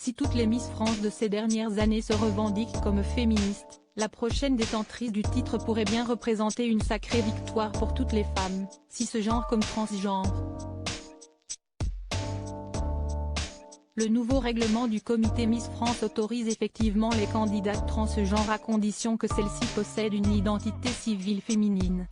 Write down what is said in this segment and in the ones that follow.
Si toutes les Miss France de ces dernières années se revendiquent comme féministes, la prochaine détentrice du titre pourrait bien représenter une sacrée victoire pour toutes les femmes, cisgenres comme transgenres. Le nouveau règlement du comité Miss France autorise effectivement les candidates transgenres à condition que celles-ci possèdent une identité civile féminine.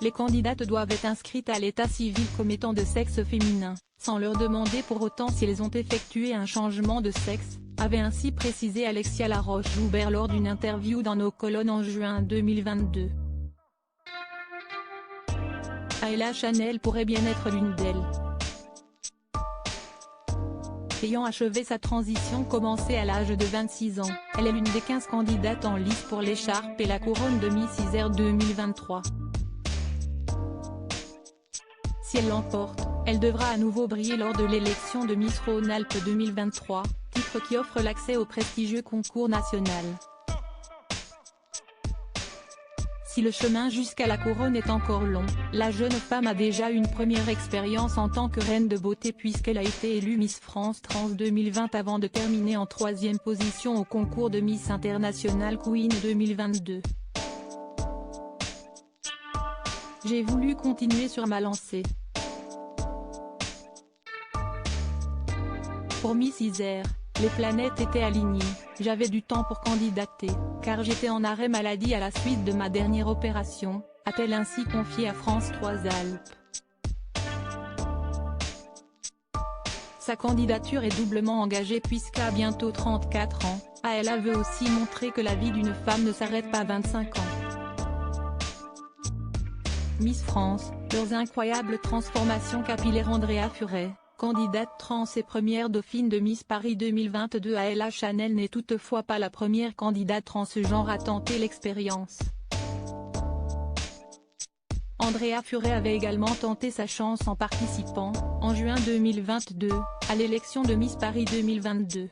Les candidates doivent être inscrites à l'état civil comme étant de sexe féminin, sans leur demander pour autant si elles ont effectué un changement de sexe, avait ainsi précisé Alexia Laroche-Joubert lors d'une interview dans Nos Colonnes en juin 2022. Ayla Chanel pourrait bien être l'une d'elles. Ayant achevé sa transition commencée à l'âge de 26 ans, elle est l'une des 15 candidates en lice pour l'écharpe et la couronne de Miss Isère 2023. Si elle l'emporte, elle devra à nouveau briller lors de l'élection de Miss Rhône-Alpes 2023, titre qui offre l'accès au prestigieux concours national. Si le chemin jusqu'à la couronne est encore long, la jeune femme a déjà une première expérience en tant que reine de beauté puisqu'elle a été élue Miss France Trans 2020 avant de terminer en 3e position au concours de Miss International Queen 2022. J'ai voulu continuer sur ma lancée. Pour Miss Isère, les planètes étaient alignées, j'avais du temps pour candidater, car j'étais en arrêt maladie à la suite de ma dernière opération, a-t-elle ainsi confié à France 3 Alpes. Sa candidature est doublement engagée puisqu'à bientôt 34 ans, elle veut aussi montrer que la vie d'une femme ne s'arrête pas à 25 ans. Miss France, leurs incroyables transformations capillaires. Andrea Furet, candidate trans et première dauphine de Miss Paris 2022. Ayla Chanel n'est toutefois pas la première candidate transgenre à tenter l'expérience. Andrea Furet avait également tenté sa chance en participant, en juin 2022, à l'élection de Miss Paris 2022.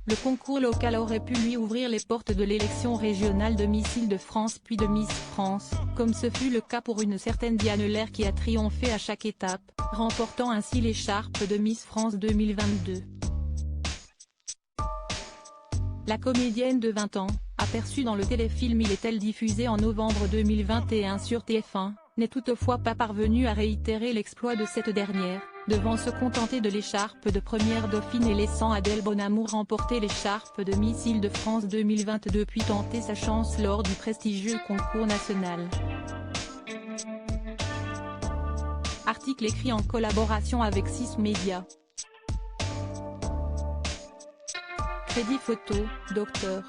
Le concours local aurait pu lui ouvrir les portes de l'élection régionale de Miss Île-de-France puis de Miss France, comme ce fut le cas pour une certaine Diane Lair qui a triomphé à chaque étape, remportant ainsi l'écharpe de Miss France 2022. La comédienne de 20 ans, aperçue dans le téléfilm Il est-elle diffusé en novembre 2021 sur TF1, n'est toutefois pas parvenue à réitérer l'exploit de cette dernière, devant se contenter de l'écharpe de première dauphine et laissant Adèle Bonamour remporter l'écharpe de Miss Île-de-France 2022 puis tenter sa chance lors du prestigieux concours national. Article écrit en collaboration avec 6 médias. Crédit photo, Dr.